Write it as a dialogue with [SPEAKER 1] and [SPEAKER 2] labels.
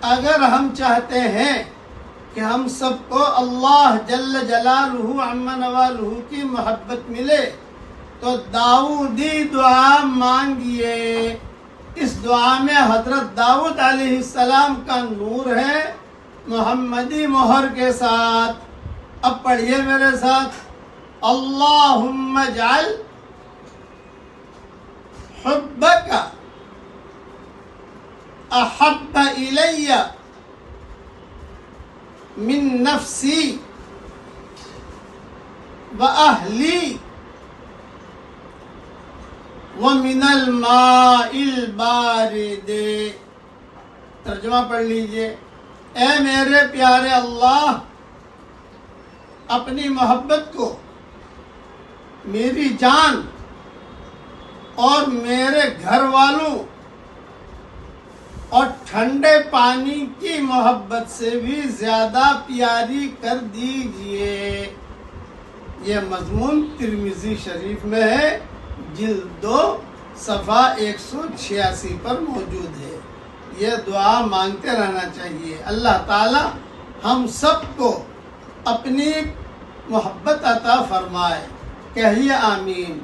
[SPEAKER 1] اگر ہم چاہتے ہیں کہ ہم سب کو اللہ جل جلالہ عم نوالہ کی محبت ملے تو داؤدی دعا مانگیے۔ اس دعا میں حضرت داؤد علیہ السلام کا نور ہے محمدی مہر کے ساتھ۔ اب پڑھیے میرے ساتھ، اللہم اجعل حبک احب الی من نفسی و اہلی ومن الماء البارد۔ ترجمہ پڑھ لیجئے، اے میرے پیارے اللہ، اپنی محبت کو میری جان اور میرے گھر والوں اور ٹھنڈے پانی کی محبت سے بھی زیادہ پیاری کر دیجئے۔ یہ مضمون ترمذی شریف میں ہے، جلد 2 صفحہ 186 پر موجود ہے۔ یہ دعا مانگتے رہنا چاہیے۔ اللہ تعالی ہم سب کو اپنی محبت عطا فرمائے۔ کہیے آمین۔